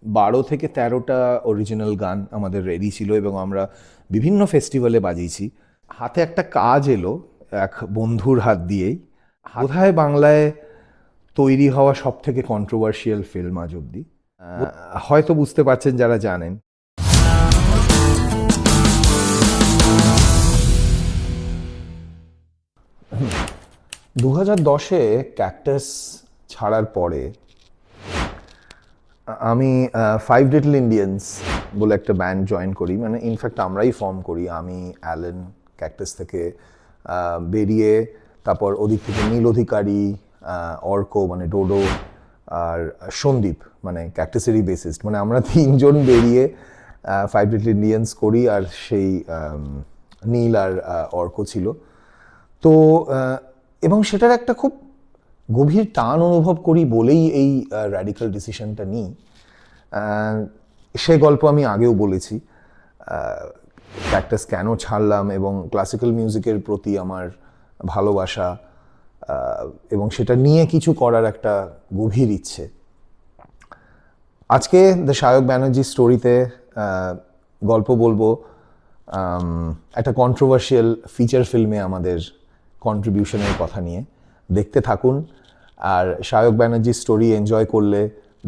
12 থেকে 13টা অরিজিনাল গান আমাদের রেডি ছিল এবং আমরা বিভিন্ন ফেস্টিভ্যালে বাজিয়েছি। হাতে একটা কাজ এলো এক বন্ধুর হাত দিয়েই, বোধহয় বাংলায় তৈরি হওয়া সব থেকে কন্ট্রোভার্সিয়াল ফিল্ম আজ অব্দি। হয়তো বুঝতে পারছেন যারা জানেন। হুম, 2010-এ ক্যাকটাস ছাড়ার পরে আমি ফাইভ লিটল ইন্ডিয়ান্স বলে একটা ব্যান্ড জয়েন করি, মানে ইনফ্যাক্ট আমরাই ফর্ম করি। আমি, অ্যালেন, ক্যাকটাস থেকে বেরিয়ে তারপর ওদিক থেকে নীল অধিকারী, অর্ক মানে ডোডো, আর সন্দীপ মানে ক্যাকটাসেরই বেসিস্ট, মানে আমরা তিনজন বেরিয়ে ফাইভ লিটল ইন্ডিয়ান্স করি। আর সেই নীল আর অর্ক ছিল তো, এবং সেটার একটা খুব গভীর টান অনুভব করি বলেই এই র্যাডিক্যাল ডিসিশনটা নিই। সে গল্প আমি আগেও বলেছি, ক্যাকটাস কেন ছাড়লাম এবং ক্লাসিক্যাল মিউজিকের প্রতি আমার ভালোবাসা এবং সেটা নিয়ে কিছু করার একটা গভীর ইচ্ছে। আজকে দ্য সায়ক ব্যানার্জি স্টোরিতে গল্প বলবো একটা কন্ট্রোভার্সিয়াল ফিচার ফিল্মে আমাদের কন্ট্রিবিউশনের কথা নিয়ে। দেখতে থাকুন, আর সায়ক ব্যানার্জি স্টোরি এনজয় করলে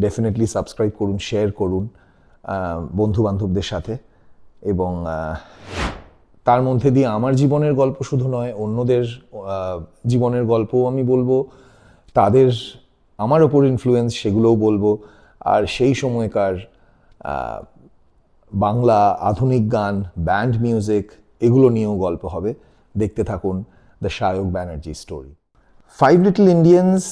ডেফিনেটলি সাবস্ক্রাইব করুন, শেয়ার করুন বন্ধু বান্ধবদের সাথে। এবং তার মধ্যে দিয়ে আমার জীবনের গল্প শুধু নয়, অন্যদের জীবনের গল্পও আমি বলবো, তাদের আমার ওপর ইনফ্লুয়েন্স সেগুলোও বলবো। আর সেই সময়কার বাংলা আধুনিক গান, ব্যান্ড মিউজিক, এগুলো নিয়েও গল্প হবে। দেখতে থাকুন the Sayak Banerjee story. Five little Indians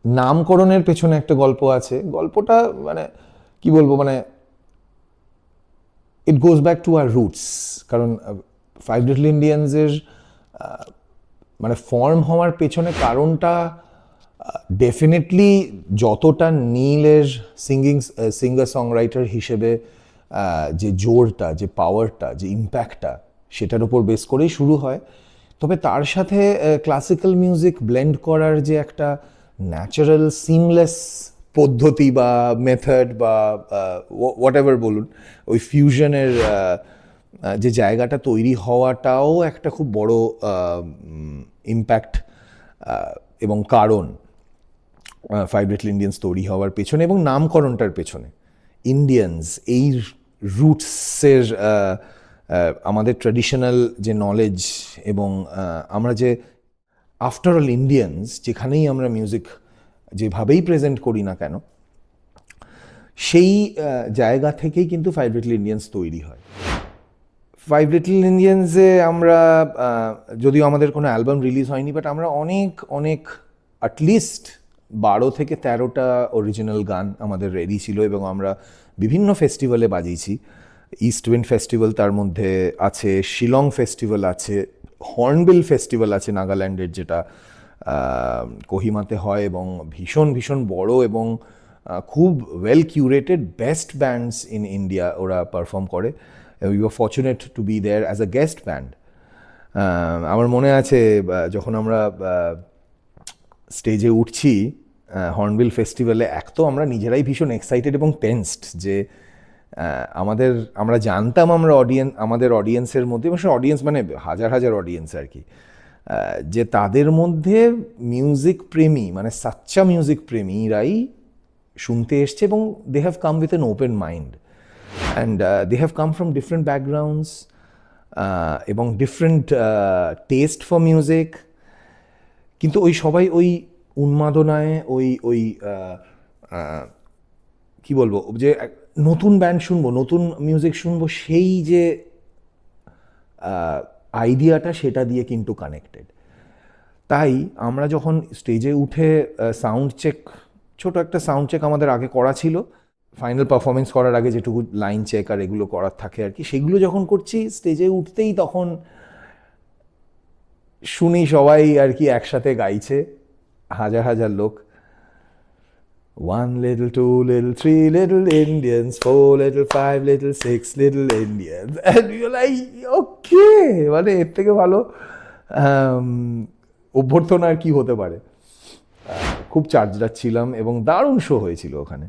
নামকরণের পেছনে একটা গল্প আছে। গল্পটা মানে কি বলবো, মানে it goes back to our roots. কারণ ফাইভ লিটল ইন্ডিয়ান্সের মানে ফর্ম হওয়ার পেছনে কারণটা ডেফিনেটলি যতটা নীলের সিঙ্গার সংরাইটার হিসেবে যে জোরটা, যে পাওয়ারটা, যে ইম্প্যাক্টটা, সেটার উপর বেস করেই শুরু হয়। তবে তার সাথে ক্লাসিক্যাল মিউজিক ব্লেন্ড করার যে একটা ন্যাচারাল সিমলেস পদ্ধতি বা মেথড বা হোয়াট এভার বলুন, ওই ফিউশনের যে জায়গাটা তৈরি হওয়াটাও একটা খুব বড় ইম্প্যাক্ট এবং কারণ ফাইভ লিটল ইন্ডিয়ান্স তৈরি হওয়ার পেছনে এবং নামকরণটার পেছনে। ইন্ডিয়ান্স, এই রুটসের আমাদের ট্র্যাডিশনাল যে নলেজ এবং আমরা যে আফটার অল ইন্ডিয়ান্স, যেখানেই আমরা মিউজিক যেভাবেই প্রেজেন্ট করি না কেন, সেই জায়গা থেকেই কিন্তু ফাইভ লিটল ইন্ডিয়ান্স তৈরি হয়। ফাইভ লিটল ইন্ডিয়ান্সে আমরা, যদিও আমাদের কোনো অ্যালবাম রিলিজ হয়নি, বাট আমরা অনেক অ্যাটলিস্ট 12 থেকে 13টা অরিজিনাল গান আমাদের রেডি ছিল এবং আমরা বিভিন্ন ফেস্টিভ্যালে বাজিয়েছি। ইস্ট উইন্ড ফেস্টিভ্যাল তার মধ্যে আছে, শিলং ফেস্টিভ্যাল আছে, হর্নবিল ফেস্টিভ্যাল আছে নাগাল্যান্ডের, যেটা কোহিমাতে হয় এবং ভীষণ বড় এবং খুব well curated best bands in India ওরা পারফর্ম করে। We were fortunate to be there as a guest band. আমার মনে আছে যখন আমরা স্টেজে উঠছি হর্নবিল ফেস্টিভ্যালে, এক তো আমরা নিজেরাই ভীষণ এক্সাইটেড এবং টেন্সড যে আমরা জানতাম আমাদের অডিয়েন্সের মধ্যে, এবং সে অডিয়েন্স মানে হাজার অডিয়েন্স আর কি, যে তাদের মধ্যে মিউজিক প্রেমী মানে সাচ্চা মিউজিক প্রেমীরাই শুনতে এসছে এবং they have come with an open mind and they have come from different backgrounds এবং ডিফারেন্ট টেস্ট ফর মিউজিক। কিন্তু ওই সবাই ওই উন্মাদনায়, ওই কি বলবো, যে নতুন ব্যান্ড শুনবো, নতুন মিউজিক শুনবো, সেই যে আইডিয়াটা, সেটা দিয়ে কিন্তু কানেক্টেড। তাই আমরা যখন স্টেজে উঠে সাউন্ড চেক, ছোট একটা সাউন্ড চেক আমাদের আগে করা ছিল, ফাইনাল পারফরমেন্স করার আগে যেটুকু লাইন চেক আর এগুলো করার থাকে আর কি, সেগুলো যখন করছি স্টেজে উঠতেই তখন শুনি সবাই আর কি একসাথে গাইছে, হাজার লোক। 1 little, 2 little, 3 little Indians, 4 little, 5 little, 6 little Indians, and you're like, okay, মানে এর থেকে ভালো অভ্যর্থনা আর কি হতে পারে। খুব চার্জড ছিলাম এবং দারুণ শো হয়েছিল ওখানে।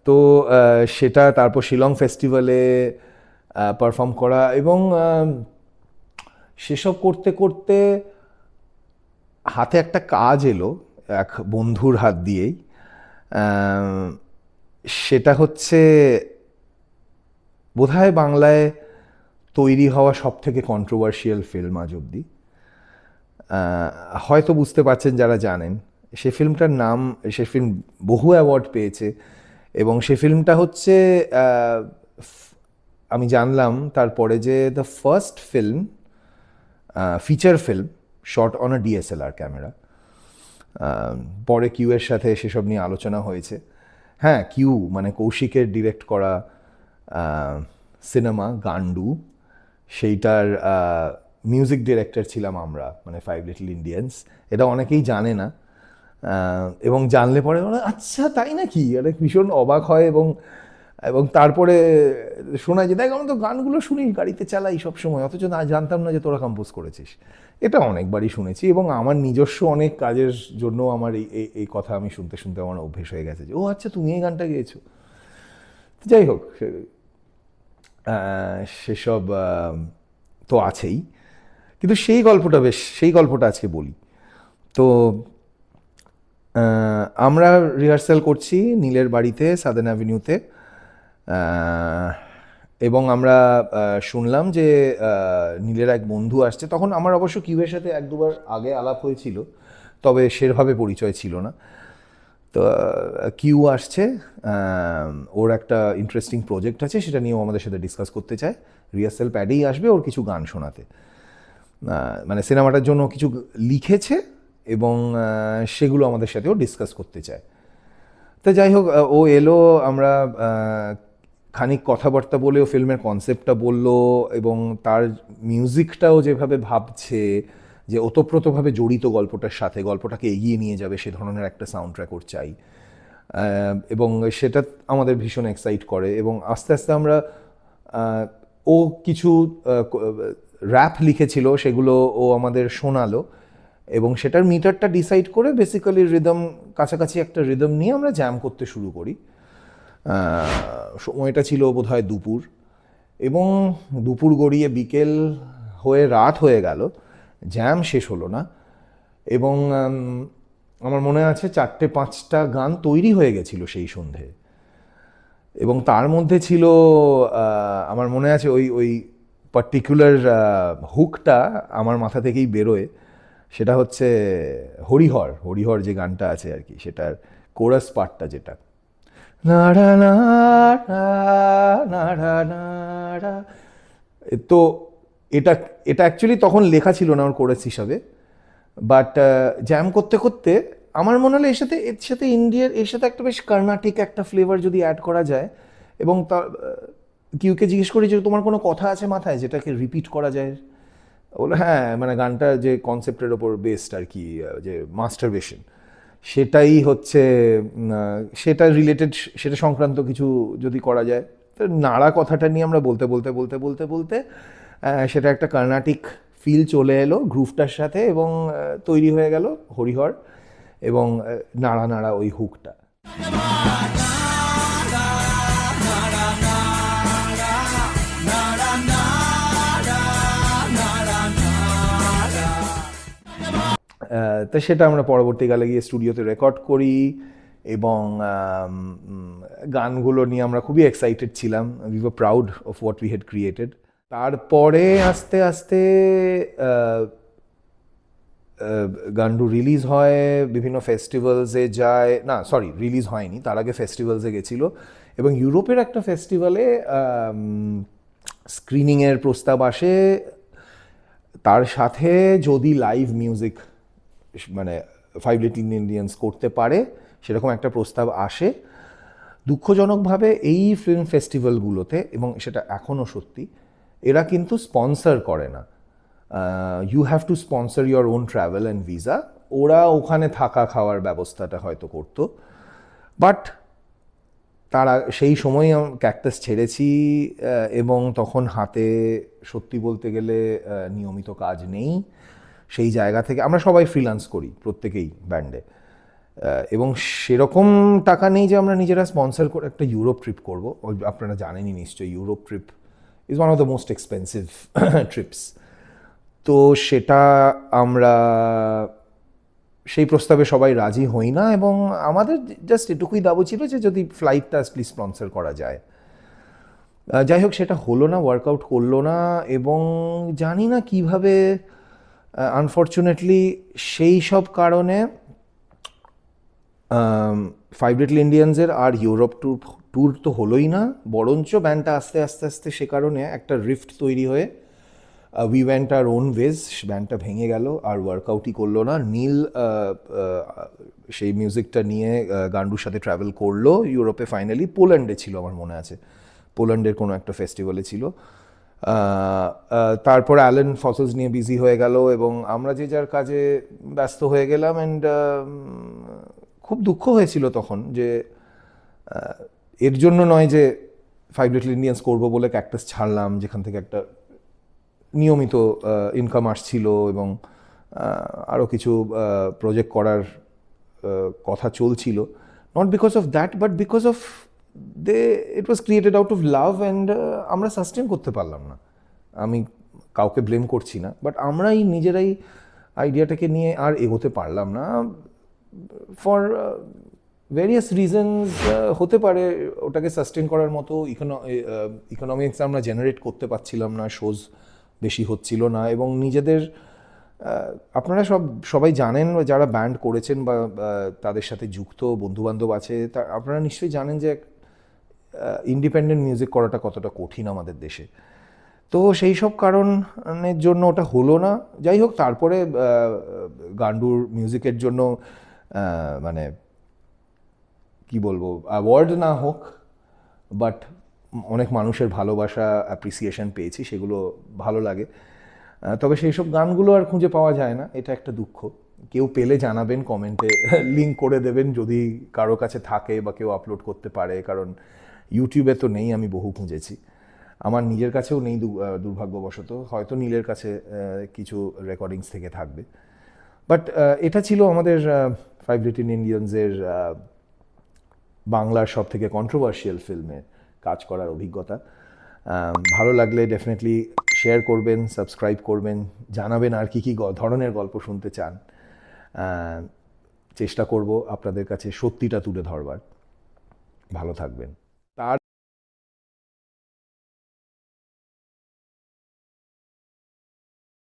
তো সেটা তারপর শিলং ফেস্টিভ্যালে পারফর্ম করা এবং সেসব করতে করতে হাতে একটা কাজ এলো এক বন্ধুর হাত দিয়েই। সেটা হচ্ছে বোধহয় বাংলায় তৈরি হওয়া সব থেকে কন্ট্রোভার্সিয়াল ফিল্ম আজ অব্দি। হয়তো বুঝতে পারছেন যারা জানেন, সে ফিল্মটার নাম, সে ফিল্ম বহু অ্যাওয়ার্ড পেয়েছে এবং সে ফিল্মটা হচ্ছে, আমি জানলাম তারপরে যে the first film, feature film shot on a DSLR camera. পরে কিউ এর সাথে সেসব নিয়ে আলোচনা হয়েছে। হ্যাঁ, কিউ মানে কৌশিকের ডিরেক্ট করা সিনেমা গান্ডু, সেইটার মিউজিক ডিরেক্টর ছিলাম আমরা, মানে ফাইভ লিটল ইন্ডিয়ান্স। এটা অনেকেই জানে না এবং জানলে পরে আচ্ছা তাই নাকি, অনেক ভীষণ অবাক হয় এবং এবং তারপরে শোনা যে দেখ আমরা তো গানগুলো শুনি, গাড়িতে চালাই সব সময়, অথচ না জানতাম না যে তোরা কম্পোজ করেছিস। এটা অনেকবারই শুনেছি এবং আমার নিজস্ব অনেক কাজের জন্য আমার এই কথা আমি শুনতে শুনতে আমার অভ্যেস হয়ে গেছে যে ও আচ্ছা তুমি এই গানটা গেয়েছো। যাই হোক, সেসব তো আছেই, কিন্তু সেই গল্পটা আজকে বলি। তো আমরা রিহার্সাল করছি নীলের বাড়িতে, সাদার্ন অ্যাভিনিউতে, এবং আমরা শুনলাম যে নীলের এক বন্ধু আসছে। তখন আমার অবশ্য কিউয়ের সাথে এক দুবার আগে আলাপ হয়েছিল, তবে সেভাবে পরিচয় ছিল না। তো কিউ আসছে, ওর একটা ইন্টারেস্টিং প্রজেক্ট আছে, সেটা নিয়েও আমাদের সাথে ডিসকাস করতে চায়। রিহার্সাল প্যাডেই আসবে ওর কিছু গান শোনাতে, মানে সিনেমাটার জন্য কিছু লিখেছে এবং সেগুলো আমাদের সাথেও ডিসকাস করতে চায়। তো যাই হোক, ও এলো, আমরা খানিক কথাবার্তা বলেও ফিল্মের কনসেপ্টটা বললো এবং তার মিউজিকটাও যেভাবে ভাবছে যে ওতপ্রোতভাবে জড়িত গল্পটার সাথে, গল্পটাকে এগিয়ে নিয়ে যাবে সে ধরনের একটা সাউন্ড ট্র্যাক ওর চাই, এবং সেটা আমাদের ভীষণ এক্সাইট করে। এবং আস্তে আস্তে আমরা, ও কিছু র্যাপ লিখেছিল, সেগুলো ও আমাদের শোনালো এবং সেটার মিটারটা ডিসাইড করে বেসিক্যালি রিদম, কাছাকাছি একটা রিদম নিয়ে আমরা জ্যাম করতে শুরু করি। সময়টা ছিল বোধহয় দুপুর, এবং দুপুর গড়িয়ে বিকেল হয়ে রাত হয়ে গেল, জ্যাম শেষ হলো না। এবং আমার মনে আছে 4-5টা গান তৈরি হয়ে গেছিল সেই সন্ধে, এবং তার মধ্যে ছিল, আমার মনে আছে ওই পার্টিকুলার হুকটা আমার মাথা থেকেই বেরোয়, সেটা হচ্ছে হরিহর যে গানটা আছে আর কি, সেটার কোরাস পার্টটা যেটা নাড়া নাড়া নাড়া নাড়া। তো এটা অ্যাকচুয়ালি তখন লেখা ছিল না ওর কোরাস হিসাবে, বাট জ্যাম করতে করতে আমার মনে হলো এর সাথে এর সাথে একটা বেশ কর্ণাটিক একটা ফ্লেভার যদি অ্যাড করা যায়। এবং কিউকে জিজ্ঞেস করি যে তোমার কোনো কথা আছে মাথায় যেটাকে রিপিট করা যায়? বলে হ্যাঁ, মানে গানটা যে কনসেপ্টের ওপর বেসড আর কি, যে মাস্টারবেশন, সেটাই হচ্ছে, সেটা রিলেটেড, সেটা সংক্রান্ত কিছু যদি করা যায়। তো নাড়া কথাটা নিয়ে আমরা বলতে বলতে বলতে বলতে বলতে সেটা একটা কর্ণাটিক ফিল চলে এলো গ্রুভটার সাথে, এবং তৈরি হয়ে গেল হরিহর এবং নাড়া নাড়া ওই হুকটা। তো সেটা আমরা পরবর্তীকালে গিয়ে স্টুডিওতে রেকর্ড করি এবং গানগুলো নিয়ে আমরা খুবই এক্সাইটেড ছিলাম। We were proud of what we had created. তারপরে আস্তে আস্তে গান্ডু রিলিজ হয়, বিভিন্ন ফেস্টিভ্যালসে যায়, না সরি রিলিজ হয়নি, তার আগে ফেস্টিভ্যালসে গেছিলো এবং ইউরোপের একটা ফেস্টিভ্যালে স্ক্রিনিংয়ের প্রস্তাব আসে। তার সাথে যদি লাইভ মিউজিক মানে ফাইভ লিটল ইন্ডিয়ান্স করতে পারে সেরকম একটা প্রস্তাব আসে। দুঃখজনকভাবে এই ফিল্ম ফেস্টিভ্যালগুলোতে, এবং সেটা এখনও সত্যি, এরা কিন্তু স্পন্সর করে না। You have to sponsor your own travel and visa. ওরা ওখানে থাকা খাওয়ার ব্যবস্থাটা হয়তো করতো, বাট তারা সেই সময় ক্যাকটাস ছেড়েছি এবং তখন হাতে সত্যি বলতে গেলে নিয়মিত কাজ নেই। সেই জায়গা থেকে আমরা সবাই ফ্রিল্যান্স করি প্রত্যেকেই ব্যান্ডে, এবং সেরকম টাকা নেই যে আমরা নিজেরা স্পন্সর করে একটা ইউরোপ ট্রিপ করবো। আপনারা জানেনই নিশ্চয়ই Europe trip is one of the most expensive TRIPS. তো সেটা আমরা সেই প্রস্তাবে সবাই রাজি হই না, এবং আমাদের জাস্ট এটুকুই দাবি ছিল যে যদি ফ্লাইটটা প্লিজ স্পন্সর করা যায়। যাই হোক, সেটা হলো না, ওয়ার্কআউট করলো না, এবং জানি না কিভাবে আনফর্চুনেটলি সেই সব কারণে ফাইভ লিটল ইন্ডিয়ান্সের আর ইউরোপ ট্যুর তো হলোই না, বরঞ্চ ব্যান্ডটা আস্তে আস্তে আস্তে সে কারণে একটা রিফট তৈরি হয়ে we went our own ways, ব্যান্ডটা ভেঙে গেল, আর ওয়ার্কআউটই করলো না। নীল সেই মিউজিকটা নিয়ে গান্ডুর সাথে ট্রাভেল করলো ইউরোপে, ফাইনালি পোল্যান্ডে ছিল আমার মনে আছে, পোল্যান্ডের কোনো একটা ফেস্টিভ্যালে ছিল। তারপর অ্যালেন ফসলস নিয়ে বিজি হয়ে গেল, এবং আমরা যে যার কাজে ব্যস্ত হয়ে গেলাম। অ্যান্ড খুব দুঃখ হয়েছিল তখন যে এর জন্য নয় যে ফাইভ লিটল ইন্ডিয়ান্স করবো বলে ক্যাকটাস ছাড়লাম, যেখান থেকে একটা নিয়মিত ইনকাম আসছিল, এবং আরও কিছু প্রজেক্ট করার কথা চলছিল, not because of that but because of it was created out of love, and আমরা সাস্টেন করতে পারলাম না। আমি কাউকে ব্লেম করছি না, বাট আমরাই নিজেরাই আইডিয়াটাকে নিয়ে আর এগোতে পারলাম না ফর ভেরিয়াস রিজনস। হতে পারে ওটাকে সাস্টেন করার মতো ইকোনমিক্স আমরা জেনারেট করতে পারছিলাম না, শোজ বেশি হচ্ছিল না, এবং নিজেদের আপনারা সবাই জানেন, যারা ব্যান্ড করেছেন বা তাদের সাথে যুক্ত বন্ধুবান্ধব আছে, তা আপনারা নিশ্চয়ই জানেন যে ইন্ডিপেন্ডেন্ট মিউজিক করাটা কতটা কঠিন আমাদের দেশে। তো সেই সব কারণের জন্য ওটা হলো না। যাই হোক, তারপরে গান্ডুর মিউজিকের জন্য মানে কি বলবো, অ্যাওয়ার্ড না হোক, বাট অনেক মানুষের ভালোবাসা, অ্যাপ্রিসিয়েশন পেয়েছি, সেগুলো ভালো লাগে। তবে সেই সব গানগুলো আর খুঁজে পাওয়া যায় না, এটা একটা দুঃখ। কেউ পেলে জানাবেন, কমেন্টে লিঙ্ক করে দেবেন যদি কারো কাছে থাকে বা কেউ আপলোড করতে পারে, কারণ ইউটিউবে তো নেই, আমি বহু খুঁজেছি, আমার নিজের কাছেও নেই দুর্ভাগ্যবশত। হয়তো নীলের কাছে কিছু রেকর্ডিংস থেকে থাকবে। বাট এটা ছিল আমাদের ফাইভ লিটল ইন্ডিয়ান্সের বাংলার সব থেকে কন্ট্রোভার্সিয়াল ফিল্মে কাজ করার অভিজ্ঞতা। ভালো লাগলে ডেফিনেটলি শেয়ার করবেন, সাবস্ক্রাইব করবেন, জানাবেন আর কী ধরনের গল্প শুনতে চান। চেষ্টা করব আপনাদের কাছে সত্যিটা তুলে ধরবার। ভালো থাকবেন।